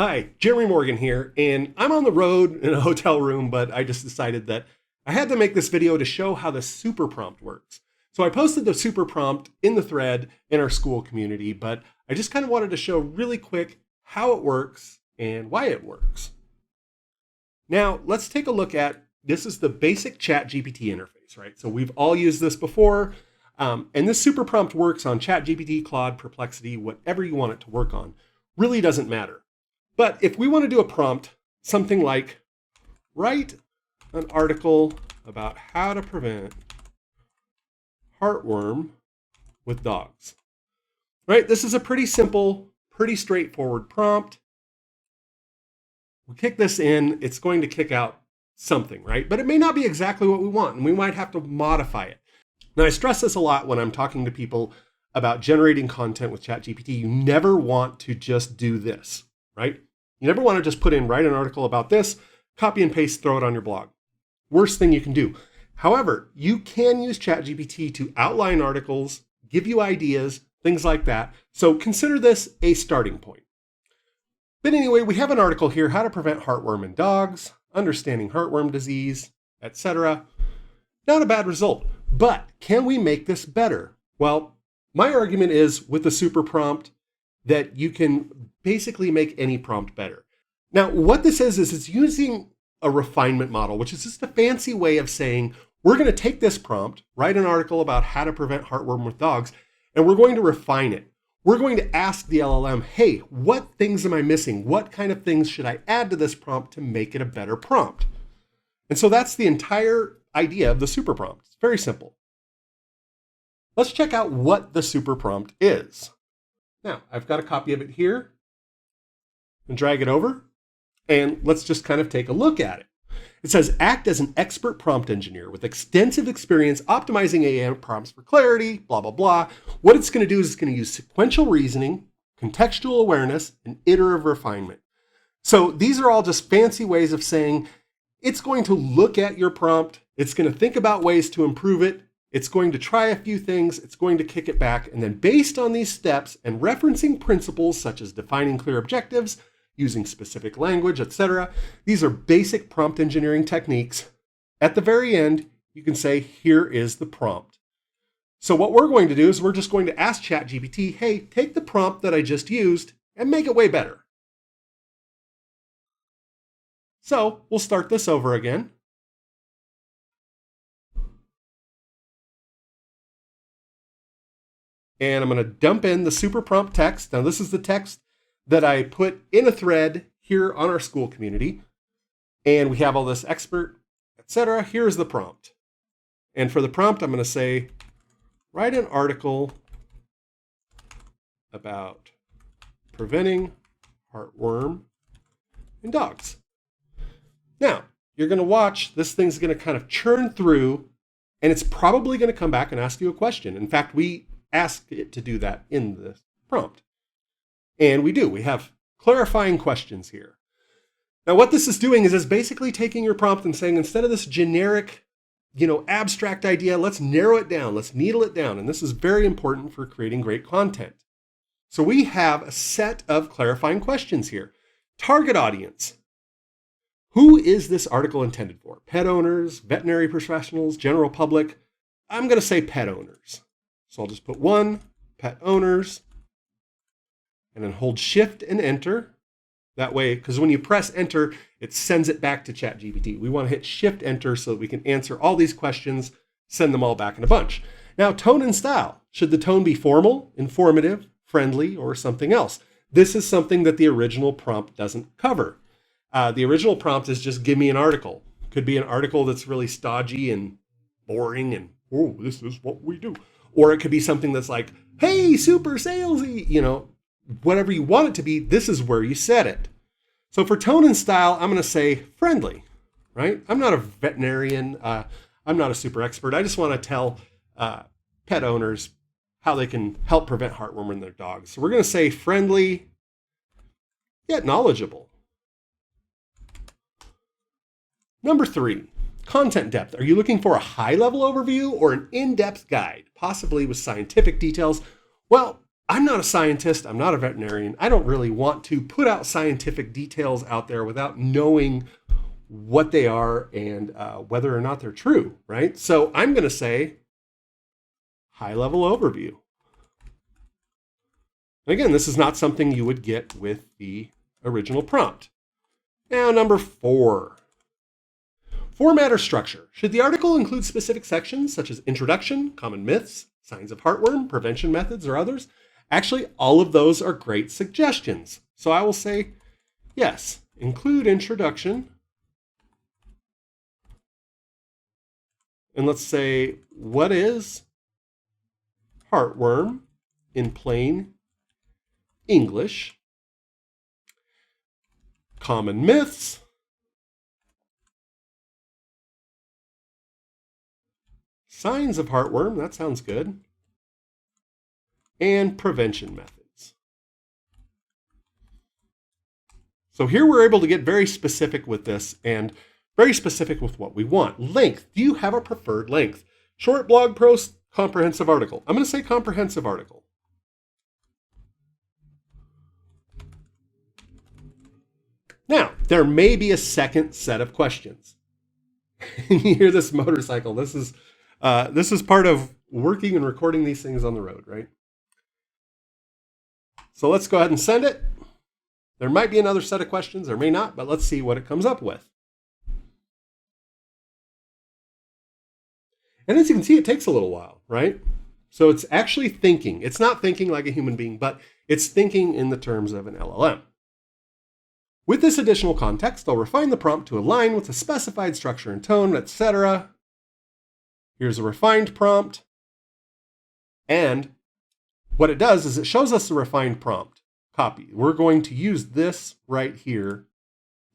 Hi, Jeremy Morgan here, and I'm on the road in a hotel room, but I just decided that I had to make this video to show how the super prompt works. So I posted the super prompt in the thread in our school community, but I just kind of wanted to show really quick how it works and why it works. Now, let's take a look at, this is the basic ChatGPT interface, right? So we've all used this before, and this super prompt works on ChatGPT, Claude, Perplexity, whatever you want it to work on. Really doesn't matter. But if we want to do a prompt, something like write an article about how to prevent heartworm with dogs, right? This is a pretty simple, pretty straightforward prompt. We kick this in, it's going to kick out something, right? But it may not be exactly what we want, and we might have to modify it. Now, I stress this a lot when I'm talking to people about generating content with ChatGPT. You never want to just do this, right? You never want to just put in, write an article about this, copy and paste, throw it on your blog. Worst thing you can do. However, you can use ChatGPT to outline articles, give you ideas, things like that. So consider this a starting point. But anyway, we have an article here, how to prevent heartworm in dogs, understanding heartworm disease, etc. Not a bad result, but can we make this better? Well, my argument is with the super prompt that you can basically make any prompt better. Now, what this is it's using a refinement model, which is just a fancy way of saying, we're going to take this prompt, write an article about how to prevent heartworm with dogs, and we're going to refine it. We're going to ask the LLM, hey, what things am I missing? What kind of things should I add to this prompt to make it a better prompt? And so that's the entire idea of the super prompt. It's very simple. Let's check out what the super prompt is. Now, I've got a copy of it here and drag it over, and let's just kind of take a look at it. It says, act as an expert prompt engineer with extensive experience optimizing AI prompts for clarity, blah, blah, blah. What it's going to do is it's going to use sequential reasoning, contextual awareness, and iterative refinement. So these are all just fancy ways of saying it's going to look at your prompt, it's going to think about ways to improve it, it's going to try a few things, it's going to kick it back, and then based on these steps and referencing principles such as defining clear objectives, using specific language, etc. These are basic prompt engineering techniques. At the very end, you can say, here is the prompt. So what we're going to do is we're just going to ask ChatGPT, hey, take the prompt that I just used and make it way better. So we'll start this over again. And I'm going to dump in the super prompt text. Now, this is the text that I put in a thread here on our school community. And we have all this expert, etc. Here's the prompt. And for the prompt, I'm going to say, write an article about preventing heartworm in dogs. Now, you're going to watch, this thing's going to kind of churn through, and it's probably going to come back and ask you a question. In fact, we ask it to do that in the prompt. And we do. We have clarifying questions here. Now, what this is doing is it's basically taking your prompt and saying, instead of this generic, abstract idea, let's narrow it down. Let's needle it down. And this is very important for creating great content. So we have a set of clarifying questions here. Target audience. Who is this article intended for? Pet owners, veterinary professionals, general public? I'm going to say pet owners. So I'll just put one, pet owners, and then hold Shift and Enter. That way, because when you press Enter, it sends it back to ChatGPT. We want to hit Shift Enter so that we can answer all these questions, send them all back in a bunch. Now, tone and style. Should the tone be formal, informative, friendly, or something else? This is something that the original prompt doesn't cover. The original prompt is just give me an article. Could be an article that's really stodgy and boring and, oh, this is what we do. Or it could be something that's like, hey, super salesy, whatever you want it to be, this is where you set it. So for tone and style, I'm going to say friendly, right? I'm not a veterinarian. I'm not a super expert. I just want to tell pet owners how they can help prevent heartworm in their dogs. So we're going to say friendly, yet knowledgeable. Number 3, content depth. Are you looking for a high-level overview or an in-depth guide, possibly with scientific details? Well, I'm not a scientist. I'm not a veterinarian. I don't really want to put out scientific details out there without knowing what they are and whether or not they're true, right? So I'm going to say high-level overview. And again, this is not something you would get with the original prompt. Now, number 4. Format or structure. Should the article include specific sections such as introduction, common myths, signs of heartworm, prevention methods, or others? Actually, all of those are great suggestions. So I will say, yes, include introduction. And let's say, what is heartworm in plain English? Common myths. Signs of heartworm, that sounds good. And prevention methods. So here we're able to get very specific with this and very specific with what we want. Length. Do you have a preferred length? Short blog post, comprehensive article. I'm going to say comprehensive article. Now, there may be a second set of questions. You hear this motorcycle. This is part of working and recording these things on the road, right? So let's go ahead and send it. There might be another set of questions, there may not, but let's see what it comes up with. And as you can see, it takes a little while, right? So it's actually thinking. It's not thinking like a human being, but it's thinking in the terms of an LLM. With this additional context, I'll refine the prompt to align with the specified structure and tone, etc. Here's a refined prompt. And what it does is it shows us the refined prompt copy. We're going to use this right here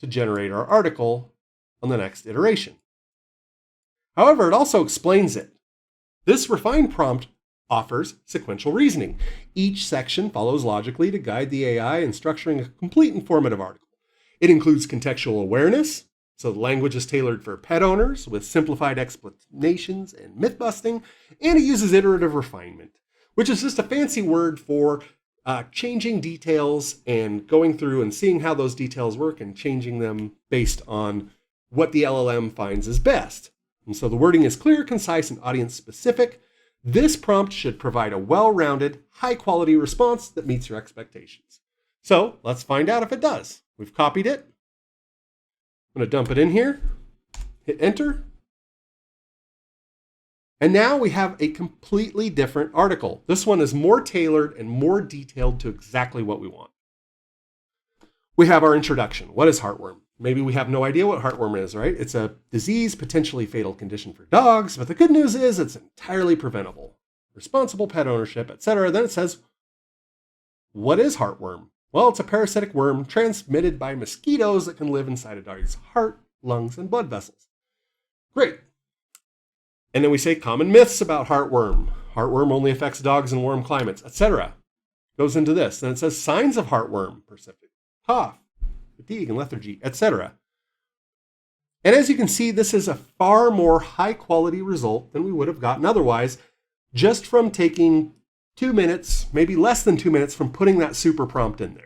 to generate our article on the next iteration. However, it also explains it. This refined prompt offers sequential reasoning. Each section follows logically to guide the AI in structuring a complete informative article. It includes contextual awareness, so the language is tailored for pet owners with simplified explanations and myth busting, and it uses iterative refinement, which is just a fancy word for changing details and going through and seeing how those details work and changing them based on what the LLM finds is best. And so the wording is clear, concise, and audience-specific. This prompt should provide a well-rounded, high-quality response that meets your expectations. So let's find out if it does. We've copied it. I'm going to dump it in here, hit enter. And now we have a completely different article. This one is more tailored and more detailed to exactly what we want. We have our introduction. What is heartworm? Maybe we have no idea what heartworm is, right? It's a disease, potentially fatal condition for dogs, but the good news is it's entirely preventable. Responsible pet ownership, etc. Then it says, what is heartworm? Well, it's a parasitic worm transmitted by mosquitoes that can live inside a dog's heart, lungs, and blood vessels. Great. And then we say common myths about heartworm. Heartworm only affects dogs in warm climates, etc. Goes into this. Then it says signs of heartworm, persistent cough, fatigue, and lethargy, etc. And as you can see, this is a far more high-quality result than we would have gotten otherwise, just from taking 2 minutes, maybe less than 2 minutes, from putting that super prompt in there.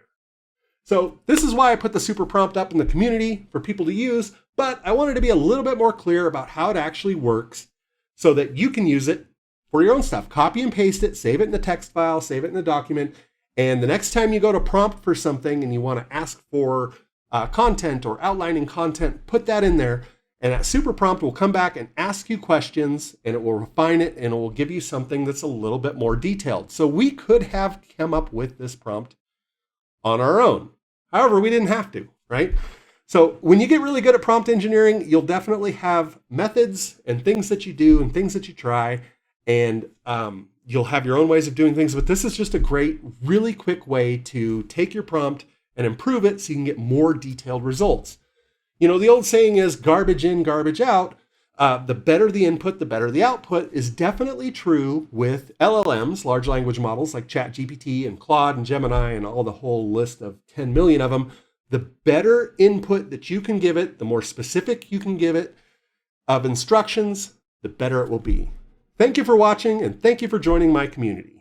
So this is why I put the super prompt up in the community for people to use, but I wanted to be a little bit more clear about how it actually works so that you can use it for your own stuff. Copy and paste it, save it in the text file, save it in the document, and the next time you go to prompt for something and you want to ask for content or outlining content, put that in there, and that super prompt will come back and ask you questions, and it will refine it, and it will give you something that's a little bit more detailed. So we could have come up with this prompt on our own. However, we didn't have to, right? So when you get really good at prompt engineering, you'll definitely have methods and things that you do and things that you try, and you'll have your own ways of doing things, but this is just a great, really quick way to take your prompt and improve it so you can get more detailed results. You know, the old saying is garbage in, garbage out. The better the input, the better the output is definitely true with LLMs, large language models like ChatGPT and Claude and Gemini and all the whole list of 10 million of them. The better input that you can give it, the more specific you can give it of instructions, the better it will be. Thank you for watching, and thank you for joining my community.